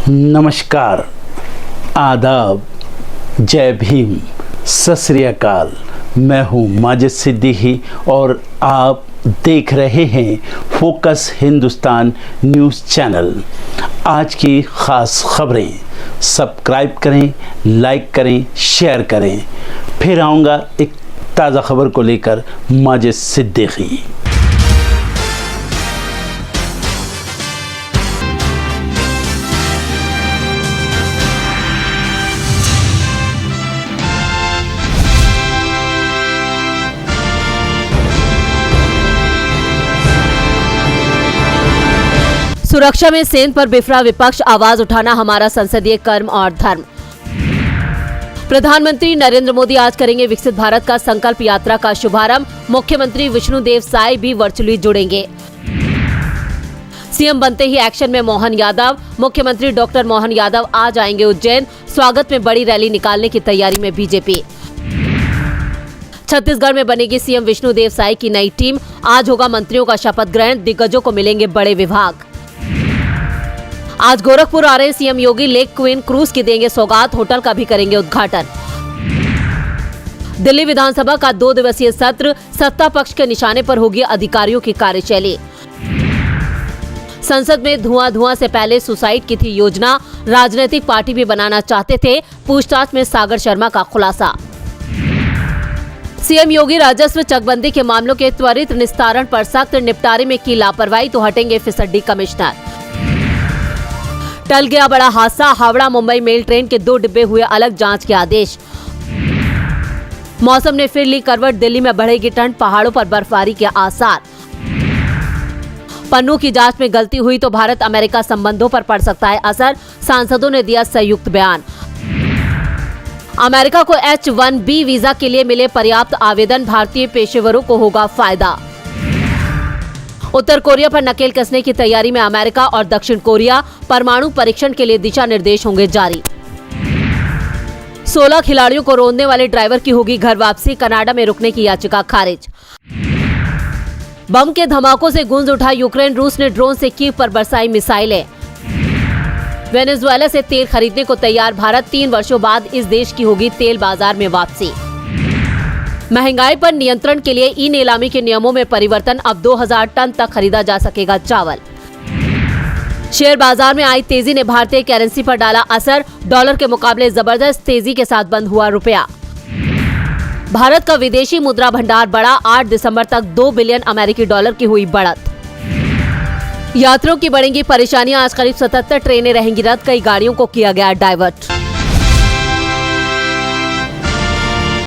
नमस्कार, आदाब, जय भीम, सत श्री अकाल। मैं हूँ माजिद सिद्दीकी और आप देख रहे हैं फोकस हिंदुस्तान न्यूज़ चैनल। आज की ख़ास खबरें सब्सक्राइब करें, लाइक करें, शेयर करें। फिर आऊँगा एक ताज़ा खबर को लेकर माजिद सिद्दीकी। सुरक्षा में सेंध पर बिफरा विपक्ष, आवाज उठाना हमारा संसदीय कर्म और धर्म। प्रधानमंत्री नरेंद्र मोदी आज करेंगे विकसित भारत का संकल्प यात्रा का शुभारंभ। मुख्यमंत्री विष्णुदेव साय भी वर्चुअली जुड़ेंगे। सीएम बनते ही एक्शन में मोहन यादव। मुख्यमंत्री डॉक्टर मोहन यादव आज आएंगे उज्जैन। स्वागत में बड़ी रैली निकालने की तैयारी में बीजेपी। छत्तीसगढ़ में बनेगी सीएम विष्णुदेव साय की नई टीम। आज होगा मंत्रियों का शपथ ग्रहण। दिग्गजों को मिलेंगे बड़े विभाग। आज गोरखपुर आ रहे सीएम योगी लेक क्वीन क्रूज की देंगे सौगात। होटल का भी करेंगे उद्घाटन। दिल्ली विधानसभा का 2 दिवसीय सत्र, सत्ता पक्ष के निशाने पर होगी अधिकारियों की कार्यशैली। संसद में धुआं से पहले सुसाइड की थी योजना। राजनीतिक पार्टी भी बनाना चाहते थे। पूछताछ में सागर शर्मा का खुलासा। सीएम योगी राजस्व चकबंदी के मामलों के त्वरित निस्तारण पर सख्त, निपटारे में की लापरवाही तो हटेंगे फिसड्डी कमिश्नर। टल गया बड़ा हादसा, हावड़ा मुंबई मेल ट्रेन के 2 डिब्बे हुए अलग, जांच के आदेश। मौसम ने फिर ली करवट, दिल्ली में बढ़ेगी ठंड, पहाड़ों पर बर्फबारी के आसार। पन्नू की जांच में गलती हुई तो भारत अमेरिका संबंधों पर पड़ सकता है असर, सांसदों ने दिया संयुक्त बयान। अमेरिका को H-1B वीजा के लिए मिले पर्याप्त आवेदन, भारतीय पेशेवरों को होगा फायदा। उत्तर कोरिया पर नकेल कसने की तैयारी में अमेरिका और दक्षिण कोरिया, परमाणु परीक्षण के लिए दिशा निर्देश होंगे जारी। 16 खिलाड़ियों को रोंदने वाले ड्राइवर की होगी घर वापसी, कनाडा में रुकने की याचिका खारिज। बम के धमाकों से गूंज उठा यूक्रेन, रूस ने ड्रोन से कीव पर बरसाई मिसाइलें। वेनेजुएला से तेल खरीदने को तैयार भारत, 3 वर्षों बाद इस देश की होगी तेल बाजार में वापसी। महंगाई पर नियंत्रण के लिए ई नीलामी के नियमों में परिवर्तन, अब 2000 टन तक खरीदा जा सकेगा चावल। शेयर बाजार में आई तेजी ने भारतीय करेंसी पर डाला असर, डॉलर के मुकाबले जबरदस्त तेजी के साथ बंद हुआ रुपया। भारत का विदेशी मुद्रा भंडार बढ़ा, 8 दिसंबर तक 2 बिलियन अमेरिकी डॉलर की हुई बढ़त। यात्रियों की बढ़ेंगी परेशानियां, आज करीब 77 ट्रेनें रहेंगी रद्द, कई गाड़ियों को किया गया डाइवर्ट।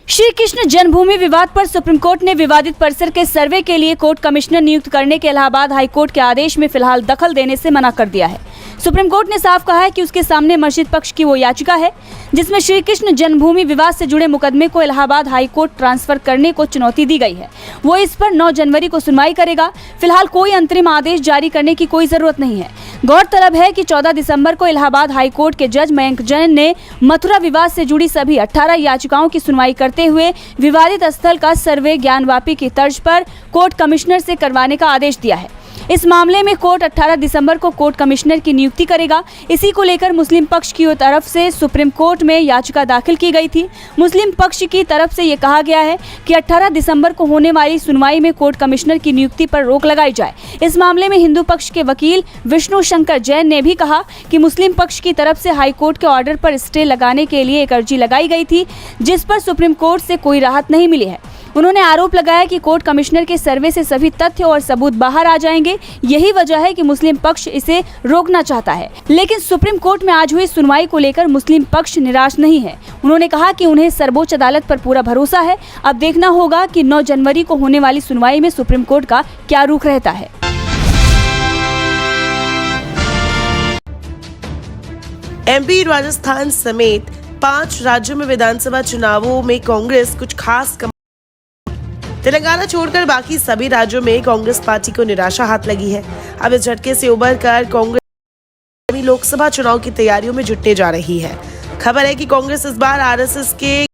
श्री कृष्ण जन्मभूमि विवाद पर सुप्रीम कोर्ट ने विवादित परिसर के सर्वे के लिए कोर्ट कमिश्नर नियुक्त करने के इलाहाबाद हाई कोर्ट के आदेश में फिलहाल दखल देने से मना कर दिया है। सुप्रीम कोर्ट ने साफ कहा है कि उसके सामने मस्जिद पक्ष की वो याचिका है जिसमें श्री कृष्ण जन्मभूमि विवाद से जुड़े मुकदमे को इलाहाबाद हाई कोर्ट ट्रांसफर करने को चुनौती दी गई है। वो इस पर 9 जनवरी को सुनवाई करेगा। फिलहाल कोई अंतरिम आदेश जारी करने की कोई जरूरत नहीं है। गौरतलब है कि 14 दिसंबर को इलाहाबाद हाई कोर्ट के जज मयंक जैन ने मथुरा विवाद से जुड़ी सभी 18 याचिकाओं की सुनवाई करते हुए विवादित स्थल का सर्वे ज्ञानवापी की तर्ज पर कोर्ट कमिश्नर से करवाने का आदेश दिया है। इस मामले में कोर्ट 18 दिसंबर को कोर्ट कमिश्नर की नियुक्ति करेगा। इसी को लेकर मुस्लिम पक्ष की तरफ से सुप्रीम कोर्ट में याचिका दाखिल की गई थी। मुस्लिम पक्ष की तरफ से ये कहा गया है कि 18 दिसंबर को होने वाली सुनवाई में कोर्ट कमिश्नर की नियुक्ति पर रोक लगाई जाए। इस मामले में हिंदू पक्ष के वकील विष्णु शंकर जैन ने भी कहा कि मुस्लिम पक्ष की तरफ से हाई कोर्ट के ऑर्डर पर स्टे लगाने के लिए एक अर्जी लगाई गई थी जिस पर सुप्रीम कोर्ट से कोई राहत नहीं मिली है। उन्होंने आरोप लगाया कि कोर्ट कमिश्नर के सर्वे से सभी तथ्य और सबूत बाहर आ जाएंगे। यही वजह है कि मुस्लिम पक्ष इसे रोकना चाहता है। लेकिन सुप्रीम कोर्ट में आज हुई सुनवाई को लेकर मुस्लिम पक्ष निराश नहीं है। उन्होंने कहा कि उन्हें सर्वोच्च अदालत पर पूरा भरोसा है। अब देखना होगा कि 9 जनवरी को होने वाली सुनवाई में सुप्रीम कोर्ट का क्या रुख रहता है। एमपी, राजस्थान समेत 5 राज्यों में विधानसभा चुनावों में कांग्रेस कुछ खास तेलंगाना छोड़कर बाकी सभी राज्यों में कांग्रेस पार्टी को निराशा हाथ लगी है। अब इस झटके से उबरकर कांग्रेस लोकसभा चुनाव की तैयारियों में जुटने जा रही है। खबर है कि कांग्रेस इस बार आरएसएस के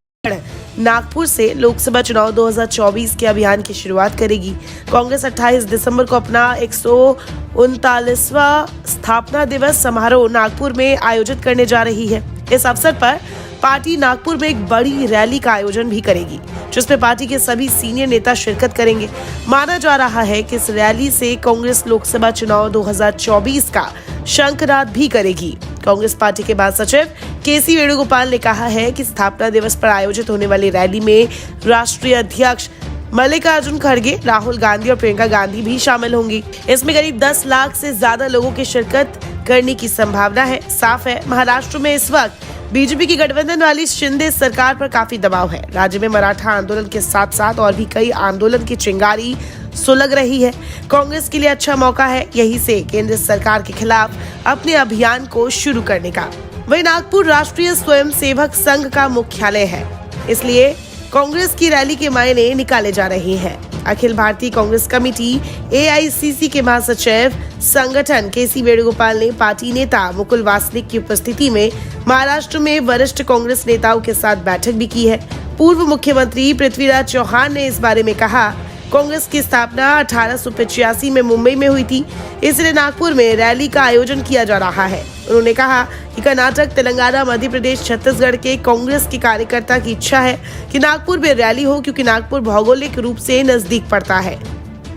नागपुर से लोकसभा चुनाव 2024 के अभियान की शुरुआत करेगी। कांग्रेस 28 दिसंबर को अपना 139वां स्थापना दिवस समारोह नागपुर में आयोजित करने जा रही है। इस अवसर पर पार्टी नागपुर में एक बड़ी रैली का आयोजन भी करेगी, जिसमें पार्टी के सभी सीनियर नेता शिरकत करेंगे। माना जा रहा है कि इस रैली से कांग्रेस लोकसभा चुनाव 2024 का शंखनाद भी करेगी। कांग्रेस पार्टी के महासचिव केसी वेणुगोपाल ने कहा है कि स्थापना दिवस पर आयोजित होने वाली रैली में राष्ट्रीय अध्यक्ष मल्लिकार्जुन खड़गे, राहुल गांधी और प्रियंका गांधी भी शामिल होंगी। इसमें करीब 10 लाख से ज्यादा लोगों की शिरकत करने की संभावना है। साफ है, महाराष्ट्र में इस वक्त बीजेपी की गठबंधन वाली शिंदे सरकार पर काफी दबाव है। राज्य में मराठा आंदोलन के साथ साथ और भी कई आंदोलन की चिंगारी सुलग रही है। कांग्रेस के लिए अच्छा मौका है यही से केंद्र सरकार के खिलाफ अपने अभियान को शुरू करने का। वहीं नागपुर राष्ट्रीय स्वयंसेवक संघ का मुख्यालय है, इसलिए कांग्रेस की रैली के मायने निकाले जा रहे हैं। अखिल भारतीय कांग्रेस कमेटी AICC के महासचिव संगठन केसी वेणुगोपाल ने पार्टी नेता मुकुल वासनिक की उपस्थिति में महाराष्ट्र में वरिष्ठ कांग्रेस नेताओं के साथ बैठक भी की है। पूर्व मुख्यमंत्री पृथ्वीराज चौहान ने इस बारे में कहा, कांग्रेस की स्थापना 1885 में मुंबई में हुई थी, इसलिए नागपुर में रैली का आयोजन किया जा रहा है। उन्होंने कहा कि कर्नाटक, तेलंगाना, मध्य प्रदेश, छत्तीसगढ़ के कांग्रेस के कार्यकर्ता की इच्छा है कि नागपुर में रैली हो, क्योंकि नागपुर भौगोलिक रूप से नजदीक पड़ता है।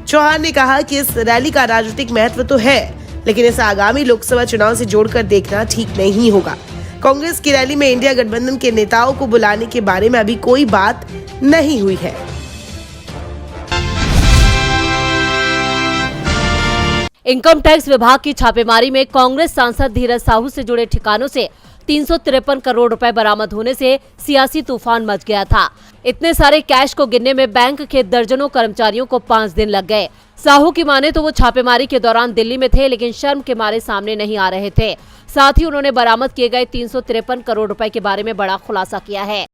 चौहान ने कहा कि इस रैली का राजनीतिक महत्व तो है, लेकिन इसे आगामी लोकसभा चुनाव से जोड़कर देखना ठीक नहीं होगा। कांग्रेस की रैली में इंडिया गठबंधन के नेताओं को बुलाने के बारे में अभी कोई बात नहीं हुई है। इनकम टैक्स विभाग की छापेमारी में कांग्रेस सांसद धीरज साहू से जुड़े ठिकानों से 353 करोड़ रुपए बरामद होने से सियासी तूफान मच गया था। इतने सारे कैश को गिनने में बैंक के दर्जनों कर्मचारियों को 5 दिन लग गए। साहू की माने तो वो छापेमारी के दौरान दिल्ली में थे, लेकिन शर्म के मारे सामने नहीं आ रहे थे। साथ ही उन्होंने बरामद किए गए 353 करोड़ रुपए के बारे में बड़ा खुलासा किया है।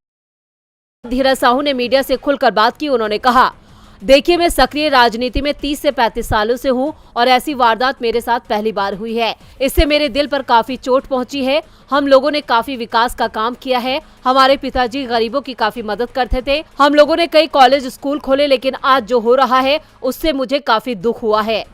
धीरज साहू ने मीडिया से खुलकर बात की। उन्होंने कहा, देखिए, मैं सक्रिय राजनीति में 30 से 35 सालों से हूं और ऐसी वारदात मेरे साथ पहली बार हुई है। इससे मेरे दिल पर काफी चोट पहुंची है। हम लोगों ने काफी विकास का काम किया है। हमारे पिताजी गरीबों की काफी मदद करते थे। हम लोगों ने कई कॉलेज, स्कूल खोले, लेकिन आज जो हो रहा है उससे मुझे काफी दुख हुआ है।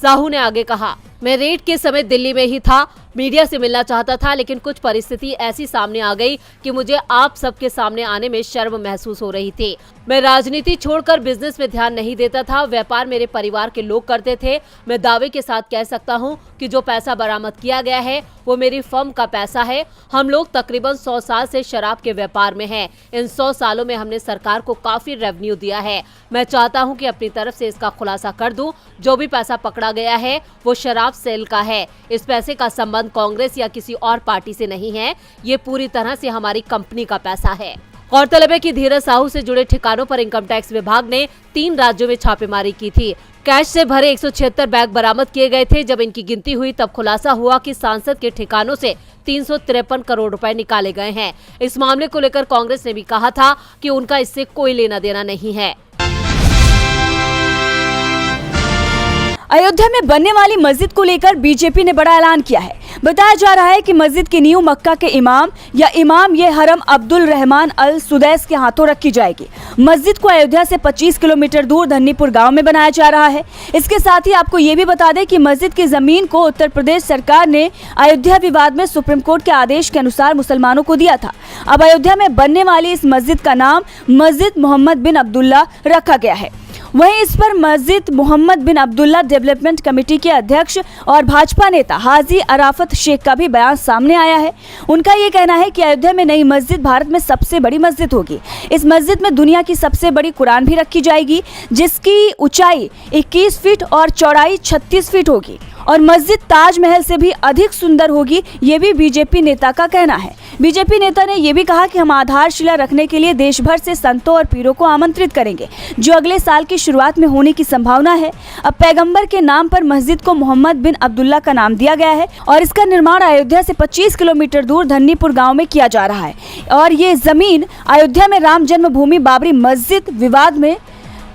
साहू ने आगे कहा, मैं रेड के समय दिल्ली में ही था, मीडिया से मिलना चाहता था, लेकिन कुछ परिस्थिति ऐसी सामने आ गई कि मुझे आप सबके सामने आने में शर्म महसूस हो रही थी। मैं राजनीति छोड़कर बिजनेस में ध्यान नहीं देता था। व्यापार मेरे परिवार के लोग करते थे। मैं दावे के साथ कह सकता हूं कि जो पैसा बरामद किया गया है वो मेरी फर्म का पैसा है। हम लोग तकरीबन 100 साल से शराब के व्यापार में हैं। इन 100 सालों में हमने सरकार को काफी रेवेन्यू दिया है। मैं चाहता हूं कि अपनी तरफ से इसका खुलासा कर दूं। जो भी पैसा पकड़ा गया है वो शराब सेल का है। इस पैसे का संबंध कांग्रेस या किसी और पार्टी से नहीं है। ये पूरी तरह से हमारी कंपनी का पैसा है। गौरतलब है कि धीरज साहू से जुड़े ठिकानों पर इनकम टैक्स विभाग ने 3 राज्यों में छापेमारी की थी। कैश से भरे 176 बैग बरामद किए गए थे। जब इनकी गिनती हुई तब खुलासा हुआ कि सांसद के ठिकानों से 353 करोड़ रुपए निकाले गए हैं। इस मामले को लेकर कांग्रेस ने भी कहा था कि उनका इससे कोई लेना देना नहीं है। अयोध्या में बनने वाली मस्जिद को लेकर बीजेपी ने बड़ा ऐलान किया है। बताया जा रहा है कि मस्जिद की नींव मक्का के इमाम या इमाम ये हरम अब्दुल रहमान अल सुदैस के हाथों रखी जाएगी। मस्जिद को अयोध्या से 25 किलोमीटर दूर धन्नीपुर गांव में बनाया जा रहा है। इसके साथ ही आपको ये भी बता दें कि मस्जिद की जमीन को उत्तर प्रदेश सरकार ने अयोध्या विवाद में सुप्रीम कोर्ट के आदेश के अनुसार मुसलमानों को दिया था। अब अयोध्या में बनने वाली इस मस्जिद का नाम मस्जिद मोहम्मद बिन अब्दुल्ला रखा गया है। वहीं इस पर मस्जिद मोहम्मद बिन अब्दुल्ला डेवलपमेंट कमेटी के अध्यक्ष और भाजपा नेता हाजी अराफत शेख का भी बयान सामने आया है। उनका ये कहना है कि अयोध्या में नई मस्जिद भारत में सबसे बड़ी मस्जिद होगी। इस मस्जिद में दुनिया की सबसे बड़ी कुरान भी रखी जाएगी, जिसकी ऊंचाई 21 फीट और चौड़ाई 36 फीट होगी और मस्जिद ताजमहल से भी अधिक सुंदर होगी। ये भी बीजेपी नेता का कहना है। बीजेपी नेता ने यह भी कहा कि हम आधारशिला रखने के लिए देश भर से संतों और पीरों को आमंत्रित करेंगे, जो अगले साल की शुरुआत में होने की संभावना है। अब पैगंबर के नाम पर मस्जिद को मोहम्मद बिन अब्दुल्ला का नाम दिया गया है और इसका निर्माण अयोध्या से 25 किलोमीटर दूर धन्नीपुर गाँव में किया जा रहा है। और ये जमीन अयोध्या में राम जन्मभूमि बाबरी मस्जिद विवाद में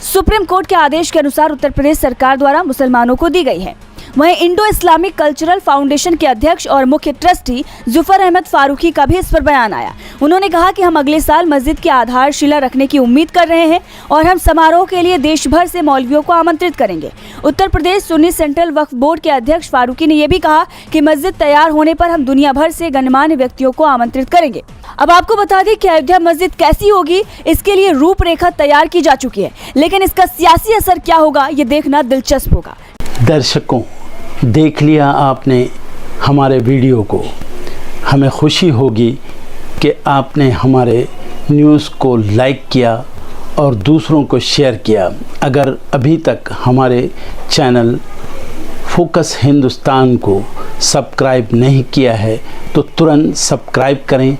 सुप्रीम कोर्ट के आदेश के अनुसार उत्तर प्रदेश सरकार द्वारा मुसलमानों को दी गई है। वहीं इंडो इस्लामिक कल्चरल फाउंडेशन के अध्यक्ष और मुख्य ट्रस्टी जुफर अहमद फारूकी का भी इस पर बयान आया। उन्होंने कहा कि हम अगले साल मस्जिद की आधारशिला रखने की उम्मीद कर रहे हैं और हम समारोह के लिए देश भर से मौलवियों को आमंत्रित करेंगे। उत्तर प्रदेश सुन्नी सेंट्रल वक्फ बोर्ड के अध्यक्ष फारूकी ने यह भी कहा कि मस्जिद तैयार होने पर हम दुनिया भर से गणमान्य व्यक्तियों को आमंत्रित करेंगे। अब आपको बता दें कि अयोध्या मस्जिद कैसी होगी, इसके लिए रूपरेखा तैयार की जा चुकी है, लेकिन इसका सियासी असर क्या होगा ये देखना दिलचस्प होगा। दर्शकों, देख लिया आपने हमारे वीडियो को। हमें खुशी होगी कि आपने हमारे न्यूज़ को लाइक किया और दूसरों को शेयर किया। अगर अभी तक हमारे चैनल फोकस हिंदुस्तान को सब्सक्राइब नहीं किया है तो तुरंत सब्सक्राइब करें,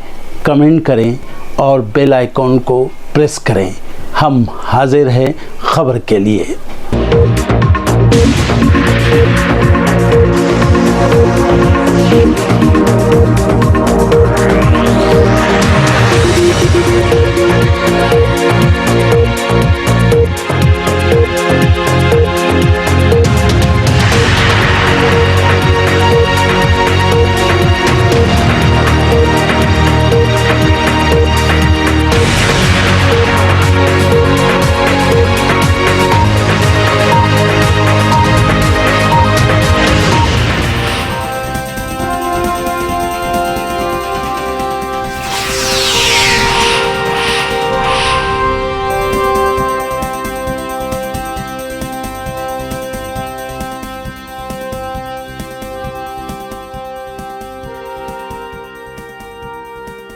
कमेंट करें और बेल आइकॉन को प्रेस करें। हम हाजिर हैं खबर के लिए।